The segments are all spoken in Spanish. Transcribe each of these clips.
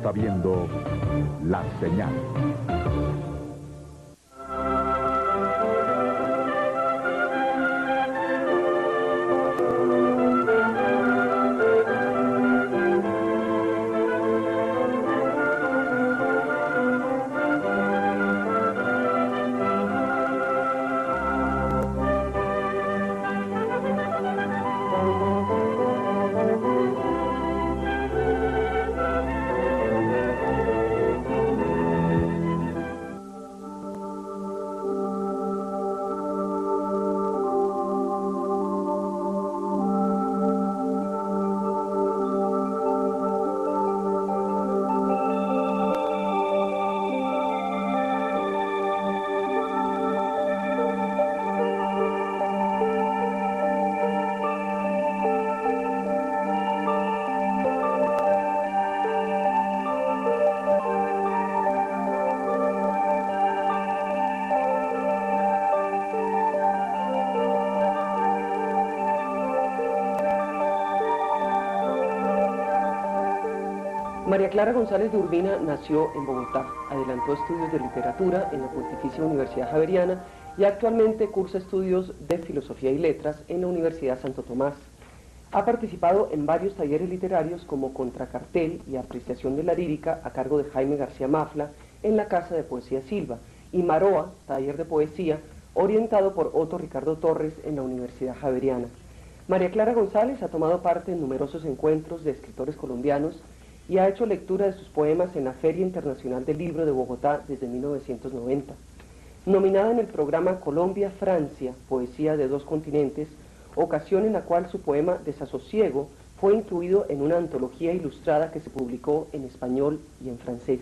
está viendo La Señal. María Clara González de Urbina nació en Bogotá, adelantó estudios de literatura en la Pontificia Universidad Javeriana y actualmente cursa estudios de Filosofía y Letras en la Universidad Santo Tomás. Ha participado en varios talleres literarios como Contracartel y Apreciación de la Lírica a cargo de Jaime García Mafla en la Casa de Poesía Silva y Maroa, taller de poesía, orientado por Otto Ricardo Torres en la Universidad Javeriana. María Clara González ha tomado parte en numerosos encuentros de escritores colombianos y ha hecho lectura de sus poemas en la Feria Internacional del Libro de Bogotá desde 1990. Nominada en el programa Colombia-Francia, Poesía de dos Continentes, ocasión en la cual su poema Desasosiego fue incluido en una antología ilustrada que se publicó en español y en francés.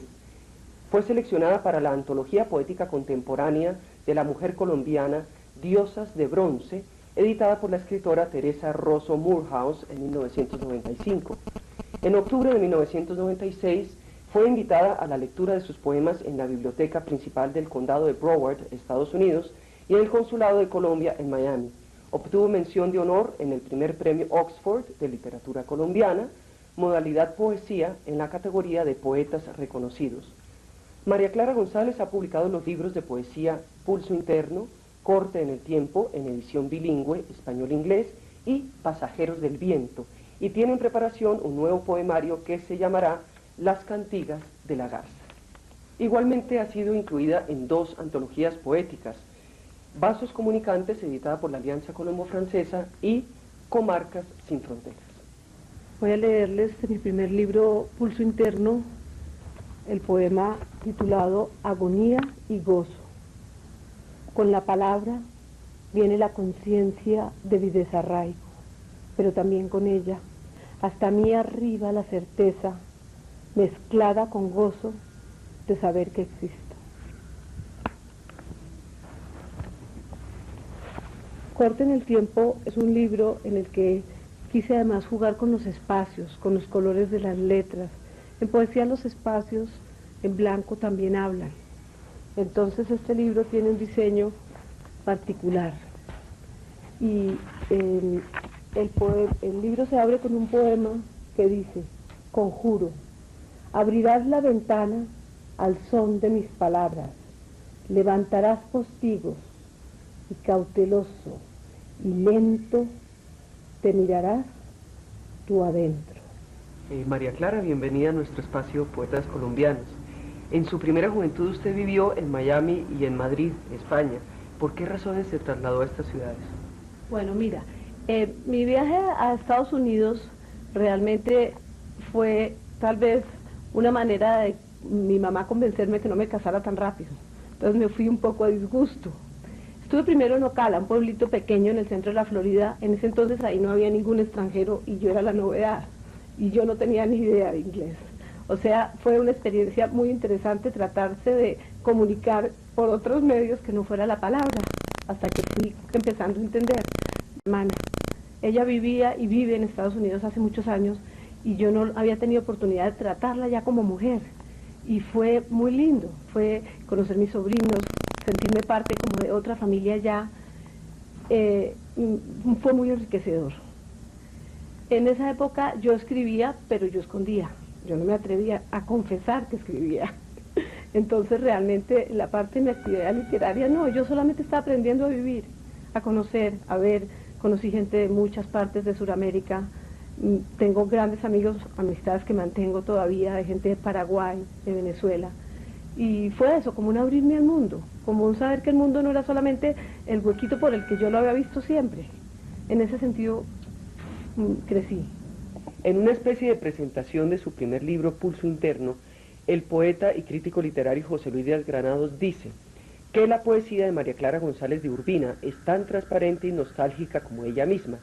Fue seleccionada para la antología poética contemporánea de la mujer colombiana Diosas de Bronce, editada por la escritora Teresa Rosso Moorhouse en 1995. En octubre de 1996 fue invitada a la lectura de sus poemas en la Biblioteca Principal del Condado de Broward, Estados Unidos, y en el Consulado de Colombia en Miami. Obtuvo mención de honor en el primer premio Oxford de Literatura Colombiana, modalidad poesía, en la categoría de poetas reconocidos. María Clara González ha publicado los libros de poesía Pulso Interno, Corte en el Tiempo, en edición bilingüe, español-inglés, y Pasajeros del Viento, y tiene en preparación un nuevo poemario que se llamará Las Cantigas de la Garza. Igualmente ha sido incluida en dos antologías poéticas, Vasos Comunicantes, editada por la Alianza Colombo-Francesa, y Comarcas sin Fronteras. Voy a leerles de mi primer libro, Pulso Interno, el poema titulado Agonía y Gozo. Con la palabra viene la conciencia de mi desarraigo, pero también con ella, hasta mí arriba la certeza, mezclada con gozo de saber que existo. Corte en el Tiempo es un libro en el que quise además jugar con los espacios, con los colores de las letras. En poesía los espacios en blanco también hablan. Entonces este libro tiene un diseño particular. Y el libro se abre con un poema que dice: Conjuro, abrirás la ventana al son de mis palabras, levantarás postigos y cauteloso y lento te mirarás tú adentro. María Clara, bienvenida a nuestro espacio Poetas Colombianos. En su primera juventud usted vivió en Miami y en Madrid, España. ¿Por qué razones se trasladó a estas ciudades? Bueno, mira, mi viaje a Estados Unidos realmente fue tal vez una manera de mi mamá convencerme que no me casara tan rápido. Entonces me fui un poco a disgusto. Estuve primero en Ocala, un pueblito pequeño en el centro de la Florida. En ese entonces ahí no había ningún extranjero y yo era la novedad. Y yo no tenía ni idea de inglés. O sea, fue una experiencia muy interesante tratarse de comunicar por otros medios que no fuera la palabra, hasta que fui empezando a entender. Hermana, ella vivía y vive en Estados Unidos hace muchos años y yo no había tenido oportunidad de tratarla ya como mujer. Y fue muy lindo, fue conocer mis sobrinos, sentirme parte como de otra familia ya, fue muy enriquecedor. En esa época yo escribía, pero yo escondía. yo no me atrevía a confesar que escribía. Entonces realmente la parte de mi actividad literaria no, yo solamente estaba aprendiendo a vivir, a conocer, a ver, conocí gente de muchas partes de Sudamérica, tengo grandes amigos, amistades que mantengo todavía, de gente de Paraguay, de Venezuela, y fue eso, como un abrirme al mundo, como un saber que el mundo no era solamente el huequito por el que yo lo había visto siempre. En ese sentido, crecí. En una especie de presentación de su primer libro, Pulso Interno, el poeta y crítico literario José Luis Díaz Granados dice que la poesía de María Clara González de Urbina es tan transparente y nostálgica como ella misma,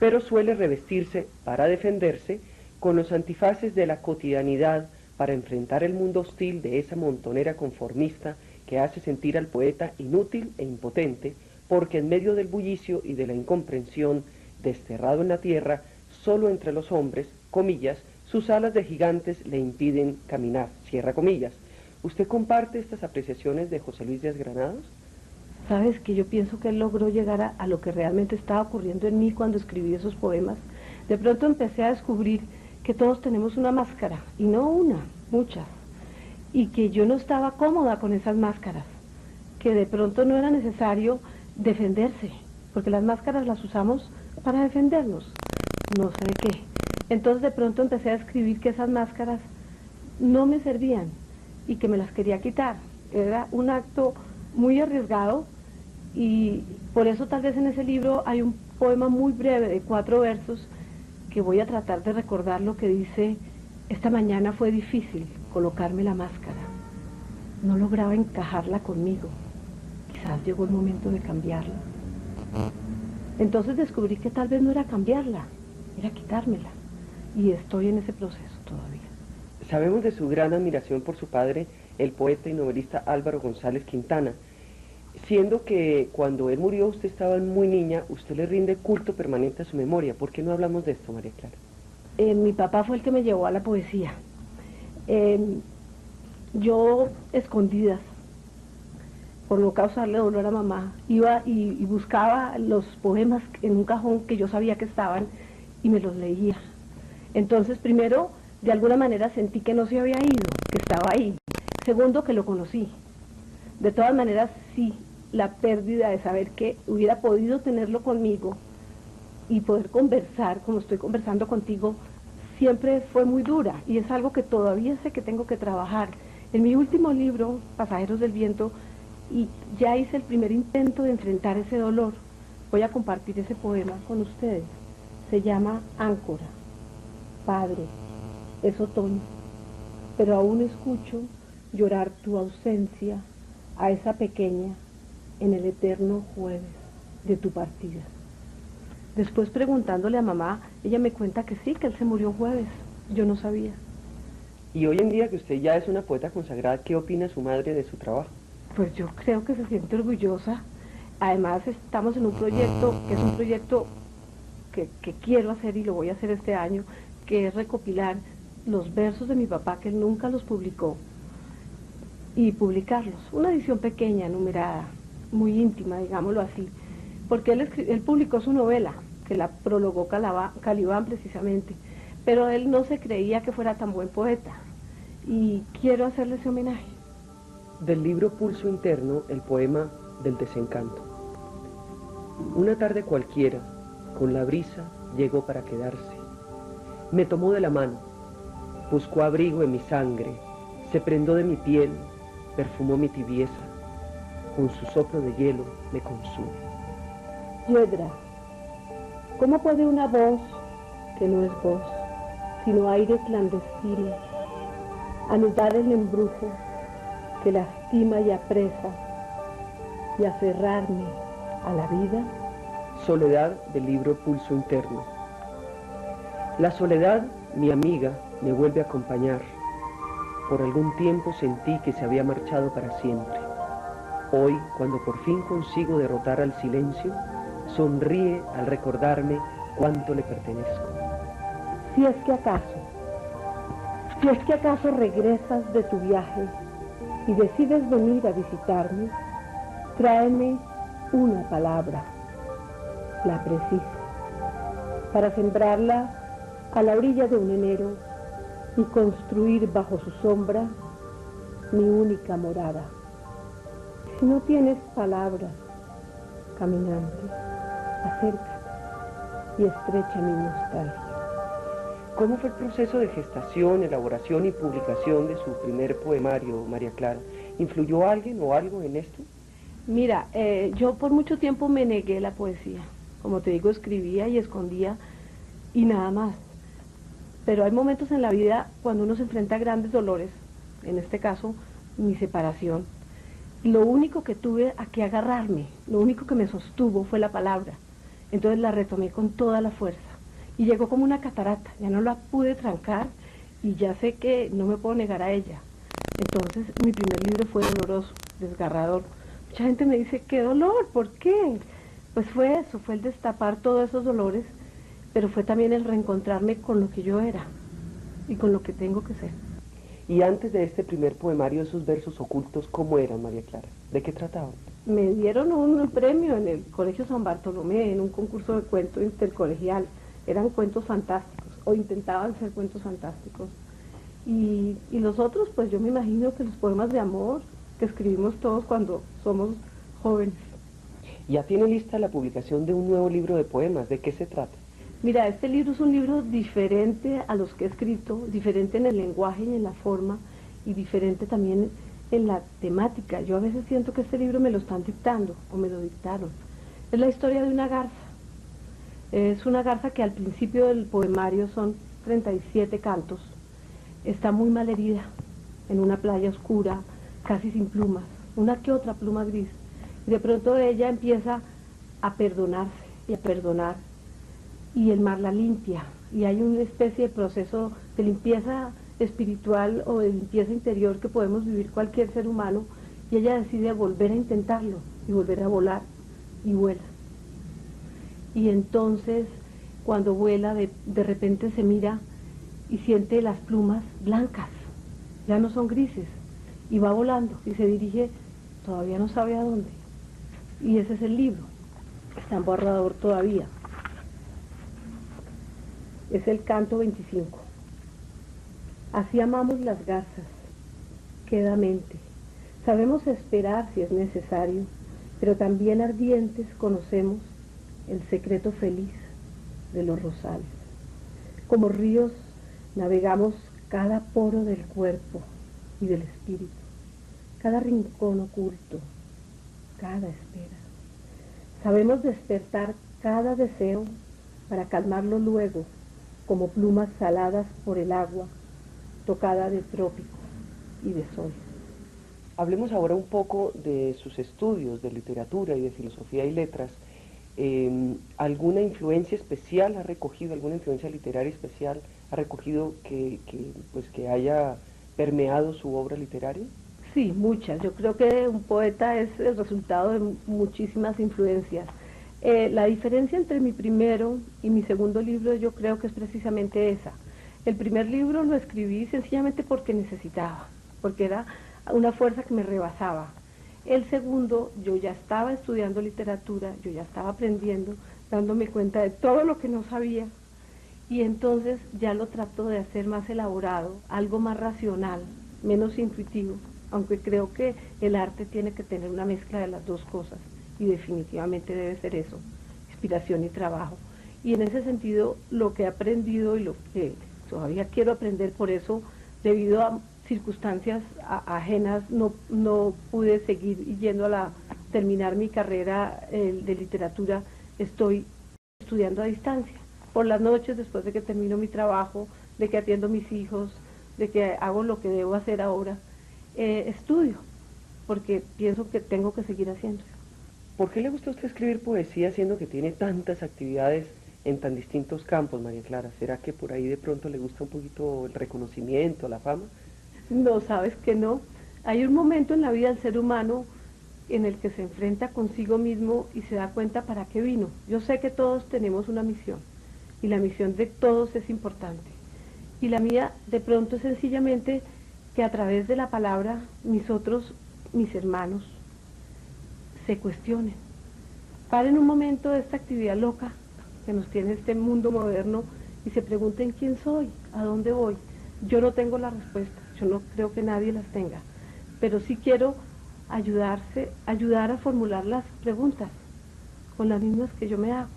pero suele revestirse, para defenderse, con los antifaces de la cotidianidad para enfrentar el mundo hostil de esa montonera conformista que hace sentir al poeta inútil e impotente, porque en medio del bullicio y de la incomprensión, desterrado en la tierra, solo entre los hombres, comillas, sus alas de gigantes le impiden caminar, cierra comillas. ¿Usted comparte estas apreciaciones de José Luis Díaz Granados? Sabes que yo pienso que él logró llegar a lo que realmente estaba ocurriendo en mí cuando escribí esos poemas. De pronto empecé a descubrir que todos tenemos una máscara, y no una, muchas, y que yo no estaba cómoda con esas máscaras, que de pronto no era necesario defenderse, porque las máscaras las usamos para defendernos, no sé de qué. Entonces de pronto empecé a escribir que esas máscaras no me servían y que me las quería quitar. Era un acto muy arriesgado y por eso tal vez en ese libro hay un poema muy breve de 4 versos que voy a tratar de recordar lo que dice: esta mañana fue difícil colocarme la máscara, no lograba encajarla conmigo, quizás llegó el momento de cambiarla. Entonces descubrí que tal vez no era cambiarla, era quitármela. Y estoy en ese proceso todavía. Sabemos de su gran admiración por su padre, el poeta y novelista Álvaro González Quintana, siendo que cuando él murió usted estaba muy niña, usted le rinde culto permanente a su memoria. ¿Por qué no hablamos de esto, María Clara? Mi papá fue el que me llevó a la poesía. Yo, escondidas, por no causarle dolor a mamá, iba y buscaba los poemas en un cajón que yo sabía que estaban y me los leía. Entonces, primero, de alguna manera sentí que no se había ido, que estaba ahí. Segundo, que lo conocí. De todas maneras, sí, la pérdida de saber que hubiera podido tenerlo conmigo y poder conversar, como estoy conversando contigo, siempre fue muy dura y es algo que todavía sé que tengo que trabajar. En mi último libro, Pasajeros del Viento, y ya hice el primer intento de enfrentar ese dolor. Voy a compartir ese poema con ustedes. Se llama Áncora. Padre, es otoño, pero aún escucho llorar tu ausencia a esa pequeña en el eterno jueves de tu partida. Después, preguntándole a mamá, ella me cuenta que sí, que él se murió un jueves. Yo no sabía. Y hoy en día que usted ya es una poeta consagrada, ¿qué opina su madre de su trabajo? Pues yo creo que se siente orgullosa. Además, estamos en un proyecto que es un proyecto que quiero hacer y lo voy a hacer este año, que es recopilar los versos de mi papá, que él nunca los publicó, y publicarlos. Una edición pequeña, numerada, muy íntima, digámoslo así, porque él publicó su novela, que la prologó Calibán precisamente, pero él no se creía que fuera tan buen poeta, y quiero hacerle ese homenaje. Del libro Pulso Interno, el poema del desencanto. Una tarde cualquiera, con la brisa, llegó para quedarse. Me tomó de la mano, buscó abrigo en mi sangre, se prendó de mi piel, perfumó mi tibieza, con su soplo de hielo me consume. Piedra, ¿cómo puede una voz, que no es voz, sino aire clandestino, anudar el embrujo que lastima y apresa y aferrarme a la vida? Soledad del libro Pulso Interno. La soledad, mi amiga, me vuelve a acompañar. Por algún tiempo sentí que se había marchado para siempre. Hoy, cuando por fin consigo derrotar al silencio, sonríe al recordarme cuánto le pertenezco. Si es que acaso regresas de tu viaje y decides venir a visitarme, tráeme una palabra, la precisa, para sembrarla a la orilla de un enero y construir bajo su sombra mi única morada. Si no tienes palabras, caminante, acércate y estrecha mi nostalgia. ¿Cómo fue el proceso de gestación, elaboración y publicación de su primer poemario, María Clara? ¿Influyó alguien o algo en esto? Mira, yo por mucho tiempo me negué la poesía. Como te digo, escribía y escondía y nada más. Pero hay momentos en la vida cuando uno se enfrenta a grandes dolores, en este caso, mi separación. Lo único que tuve a que agarrarme, lo único que me sostuvo fue la palabra. Entonces la retomé con toda la fuerza. Y llegó como una catarata, ya no la pude trancar y ya sé que no me puedo negar a ella. Entonces mi primer libro fue doloroso, desgarrador. Mucha gente me dice, ¿qué dolor? ¿Por qué? Pues fue eso, fue el destapar todos esos dolores, pero fue también el reencontrarme con lo que yo era y con lo que tengo que ser. Y antes de este primer poemario, esos versos ocultos, ¿cómo eran, María Clara? ¿De qué trataban? Me dieron un premio en el Colegio San Bartolomé, en un concurso de cuento intercolegial. Eran cuentos fantásticos, o intentaban ser cuentos fantásticos. Y los otros, pues yo me imagino que los poemas de amor que escribimos todos cuando somos jóvenes. Ya tiene lista la publicación de un nuevo libro de poemas. ¿De qué se trata? Mira, este libro es un libro diferente a los que he escrito, diferente en el lenguaje y en la forma, y diferente también en la temática. Yo a veces siento que este libro me lo están dictando, o me lo dictaron. Es la historia de una garza. Es una garza que al principio del poemario son 37 cantos. Está muy mal herida, en una playa oscura, casi sin plumas, una que otra pluma gris. Y de pronto ella empieza a perdonarse y a perdonar, y el mar la limpia, y hay una especie de proceso de limpieza espiritual o de limpieza interior que podemos vivir cualquier ser humano, y ella decide volver a intentarlo, y volver a volar, y vuela. Y entonces, cuando vuela, de repente se mira y siente las plumas blancas, ya no son grises, y va volando, y se dirige, todavía no sabe a dónde. Y ese es el libro, está en borrador todavía. Es el canto 25. Así amamos las garzas, quedamente. Sabemos esperar si es necesario, pero también ardientes conocemos el secreto feliz de los rosales. Como ríos navegamos cada poro del cuerpo y del espíritu, cada rincón oculto, cada espera. Sabemos despertar cada deseo para calmarlo luego, como plumas saladas por el agua, tocada de trópico y de sol. Hablemos ahora un poco de sus estudios de literatura y de filosofía y letras. ¿Alguna influencia especial ha recogido, alguna influencia literaria especial ha recogido que haya permeado su obra literaria? Sí, muchas. Yo creo que un poeta es el resultado de muchísimas influencias. La diferencia entre mi primero y mi segundo libro yo creo que es precisamente esa. El primer libro lo escribí sencillamente porque necesitaba, porque era una fuerza que me rebasaba. El segundo, yo ya estaba estudiando literatura, yo ya estaba aprendiendo, dándome cuenta de todo lo que no sabía, y entonces ya lo trato de hacer más elaborado, algo más racional, menos intuitivo, aunque creo que el arte tiene que tener una mezcla de las dos cosas, y definitivamente debe ser eso, inspiración y trabajo. Y en ese sentido, lo que he aprendido y lo que todavía quiero aprender, por eso, debido a circunstancias ajenas, no pude seguir yendo a terminar mi carrera de literatura. Estoy estudiando a distancia, por las noches, después de que termino mi trabajo, de que atiendo a mis hijos, de que hago lo que debo hacer ahora, estudio, porque pienso que tengo que seguir haciendo. ¿Por qué le gusta a usted escribir poesía siendo que tiene tantas actividades en tan distintos campos, María Clara? ¿Será que por ahí de pronto le gusta un poquito el reconocimiento, la fama? No, sabes que no. Hay un momento en la vida del ser humano en el que se enfrenta consigo mismo y se da cuenta para qué vino. Yo sé que todos tenemos una misión y la misión de todos es importante. Y la mía de pronto es sencillamente que a través de la palabra mis hermanos, se cuestionen. Paren un momento de esta actividad loca que nos tiene este mundo moderno y se pregunten quién soy, a dónde voy. Yo no tengo la respuesta, yo no creo que nadie las tenga, pero sí quiero ayudar a formular las preguntas con las mismas que yo me hago.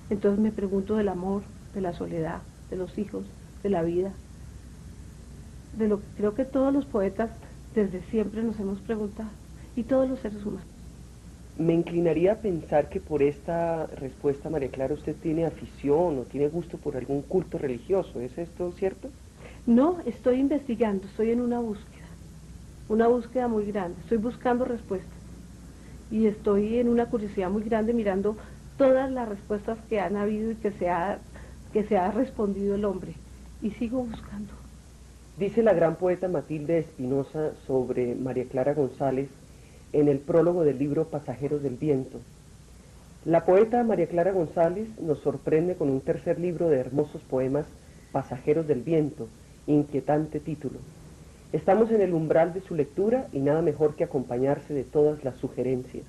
Entonces me pregunto del amor, de la soledad, de los hijos, de la vida, de lo que creo que todos los poetas desde siempre nos hemos preguntado, y todos los seres humanos. Me inclinaría a pensar que por esta respuesta, María Clara, usted tiene afición o tiene gusto por algún culto religioso. ¿Es esto cierto? No, estoy investigando, estoy en una búsqueda muy grande, estoy buscando respuestas y estoy en una curiosidad muy grande mirando todas las respuestas que han habido y que se ha respondido el hombre, y sigo buscando. Dice la gran poeta Matilde Espinosa sobre María Clara González en el prólogo del libro Pasajeros del Viento. La poeta María Clara González nos sorprende con un tercer libro de hermosos poemas, Pasajeros del Viento, inquietante título. Estamos en el umbral de su lectura y nada mejor que acompañarse de todas las sugerencias.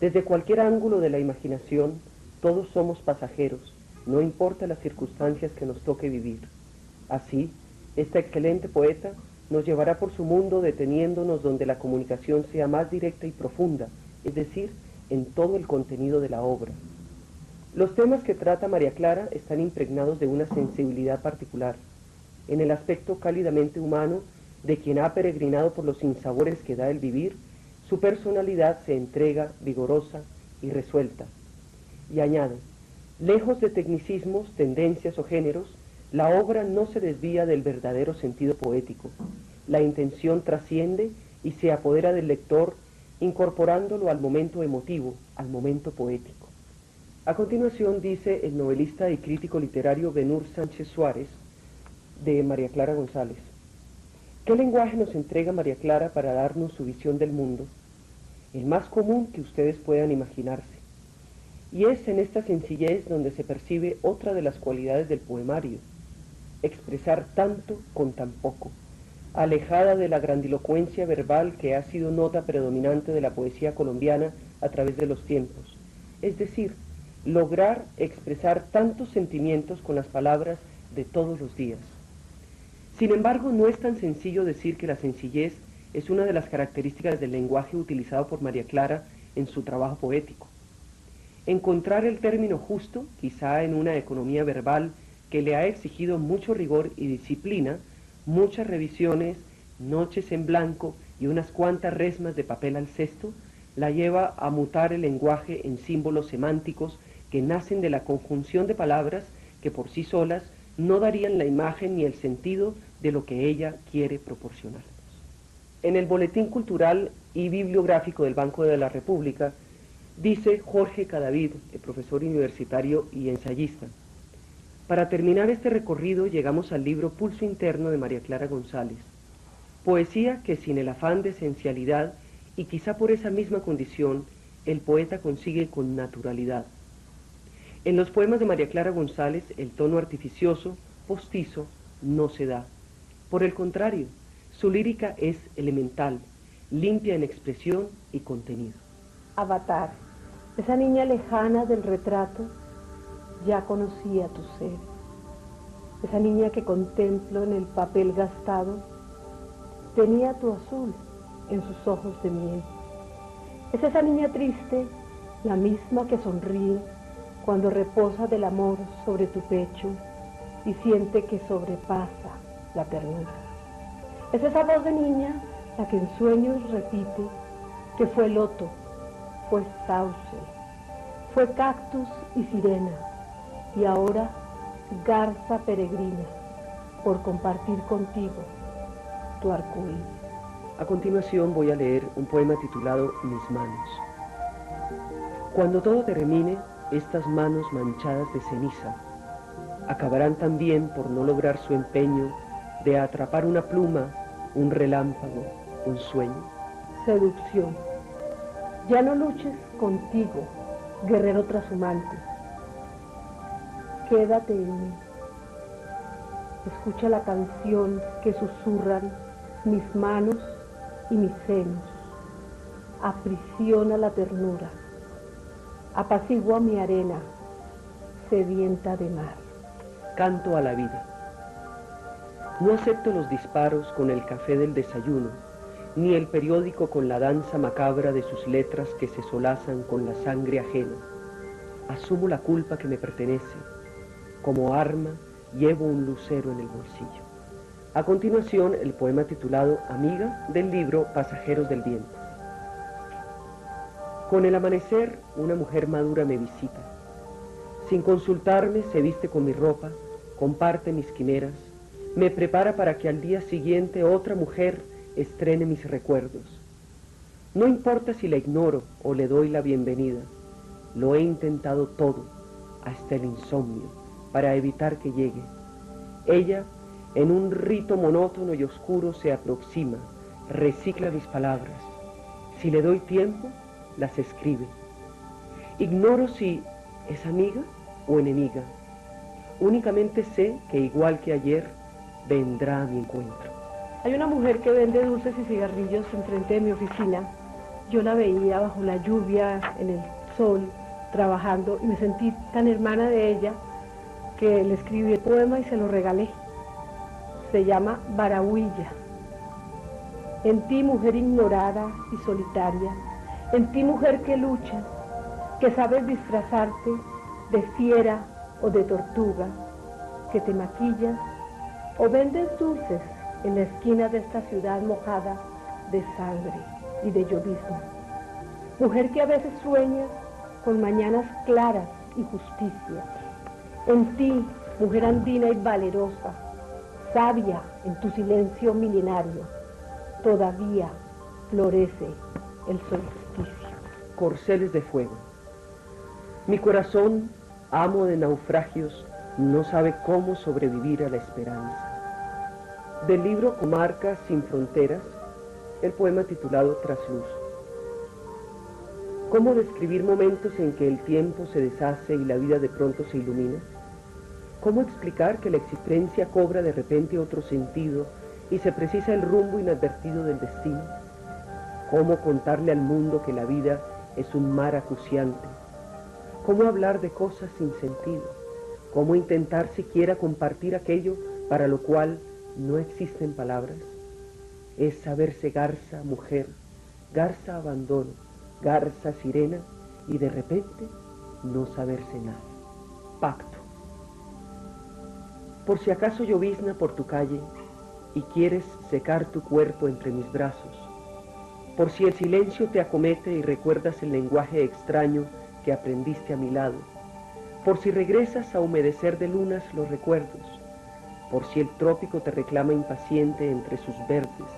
Desde cualquier ángulo de la imaginación, todos somos pasajeros, no importa las circunstancias que nos toque vivir. Así, esta excelente poeta nos llevará por su mundo deteniéndonos donde la comunicación sea más directa y profunda, es decir, en todo el contenido de la obra. Los temas que trata María Clara están impregnados de una sensibilidad particular, en el aspecto cálidamente humano de quien ha peregrinado por los sinsabores que da el vivir. Su personalidad se entrega vigorosa y resuelta. Y añade, lejos de tecnicismos, tendencias o géneros, la obra no se desvía del verdadero sentido poético. La intención trasciende y se apodera del lector, incorporándolo al momento emotivo, al momento poético. A continuación dice el novelista y crítico literario Benhur Sánchez Suárez de María Clara González: ¿qué lenguaje nos entrega María Clara para darnos su visión del mundo? El más común que ustedes puedan imaginarse. Y es en esta sencillez donde se percibe otra de las cualidades del poemario: expresar tanto con tan poco, alejada de la grandilocuencia verbal que ha sido nota predominante de la poesía colombiana a través de los tiempos. Es decir, lograr expresar tantos sentimientos con las palabras de todos los días. Sin embargo, no es tan sencillo decir que la sencillez es una de las características del lenguaje utilizado por María Clara en su trabajo poético. Encontrar el término justo, quizá en una economía verbal que le ha exigido mucho rigor y disciplina, muchas revisiones, noches en blanco y unas cuantas resmas de papel al cesto, la lleva a mutar el lenguaje en símbolos semánticos que nacen de la conjunción de palabras que por sí solas no darían la imagen ni el sentido de lo que ella quiere proporcionarnos. En el Boletín Cultural y Bibliográfico del Banco de la República, dice Jorge Cadavid, el profesor universitario y ensayista: para terminar este recorrido llegamos al libro Pulso Interno de María Clara González, poesía que sin el afán de esencialidad y quizá por esa misma condición, el poeta consigue con naturalidad. En los poemas de María Clara González el tono artificioso, postizo, no se da. Por el contrario, su lírica es elemental, limpia en expresión y contenido. Avatar, esa niña lejana del retrato, ya conocía tu ser. Esa niña que contemplo en el papel gastado, tenía tu azul en sus ojos de miel. Es esa niña triste, la misma que sonríe cuando reposa del amor sobre tu pecho y siente que sobrepasa la ternura. Es esa voz de niña la que en sueños repite que fue loto, fue sauce, fue cactus y sirena, y ahora garza peregrina por compartir contigo tu arcoíris. A continuación voy a leer un poema titulado Mis manos. Cuando todo termine, estas manos manchadas de ceniza acabarán también por no lograr su empeño de atrapar una pluma, un relámpago, un sueño. Seducción. Ya no luches contigo, guerrero trashumante. Quédate en mí. Escucha la canción que susurran mis manos y mis senos. Aprisiona la ternura. Apacigua mi arena, sedienta de mar. Canto a la vida. No acepto los disparos con el café del desayuno, ni el periódico con la danza macabra de sus letras que se solazan con la sangre ajena. Asumo la culpa que me pertenece. Como arma, llevo un lucero en el bolsillo. A continuación, el poema titulado Amiga, del libro Pasajeros del Viento. Con el amanecer, una mujer madura me visita. Sin consultarme, se viste con mi ropa, comparte mis quimeras, me prepara para que al día siguiente otra mujer estrene mis recuerdos. No importa si la ignoro o le doy la bienvenida, lo he intentado todo, hasta el insomnio, para evitar que llegue. Ella, en un rito monótono y oscuro, se aproxima, recicla mis palabras. Si le doy tiempo, las escribe. Ignoro si es amiga o enemiga. Únicamente sé que igual que ayer, vendrá a mi encuentro. Hay una mujer que vende dulces y cigarrillos enfrente de mi oficina. Yo la veía bajo la lluvia, en el sol, trabajando, y me sentí tan hermana de ella que le escribí el poema y se lo regalé. Se llama Barahuilla. En ti, mujer ignorada y solitaria, en ti, mujer que luchas, que sabes disfrazarte de fiera o de tortuga, que te maquillas o vendes dulces en la esquina de esta ciudad mojada de sangre y de llovizna. Mujer que a veces sueñas con mañanas claras y justicia. En ti, mujer andina y valerosa, sabia en tu silencio milenario, todavía florece el solsticio. Corceles de fuego. Mi corazón, amo de naufragios, no sabe cómo sobrevivir a la esperanza. Del libro Comarcas sin fronteras, el poema titulado Trasluz. ¿Cómo describir momentos en que el tiempo se deshace y la vida de pronto se ilumina? ¿Cómo explicar que la existencia cobra de repente otro sentido y se precisa el rumbo inadvertido del destino? ¿Cómo contarle al mundo que la vida es un mar acuciante? ¿Cómo hablar de cosas sin sentido? ¿Cómo intentar siquiera compartir aquello para lo cual no existen palabras? Es saberse garza, mujer, garza abandono, garza sirena y de repente no saberse nada. Pacto. Por si acaso llovizna por tu calle y quieres secar tu cuerpo entre mis brazos, por si el silencio te acomete y recuerdas el lenguaje extraño que aprendiste a mi lado, por si regresas a humedecer de lunas los recuerdos, por si el trópico te reclama impaciente entre sus verdes,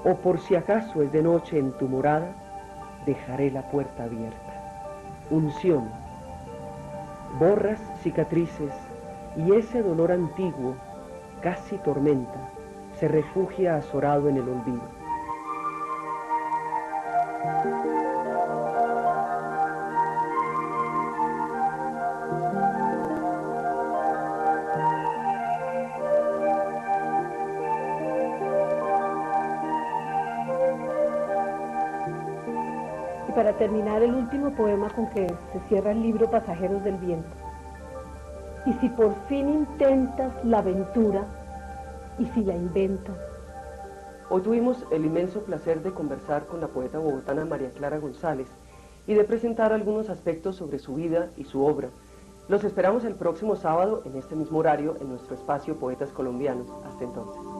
o por si acaso es de noche en tu morada, dejaré la puerta abierta. Unción. Borras cicatrices y ese dolor antiguo, casi tormenta, se refugia azorado en el olvido. Y para terminar, el último poema con que se cierra el libro Pasajeros del Viento. Y si por fin intentas la aventura, y si la inventas. Hoy tuvimos el inmenso placer de conversar con la poeta bogotana María Clara González y de presentar algunos aspectos sobre su vida y su obra. Los esperamos el próximo sábado en este mismo horario en nuestro espacio Poetas Colombianos. Hasta entonces.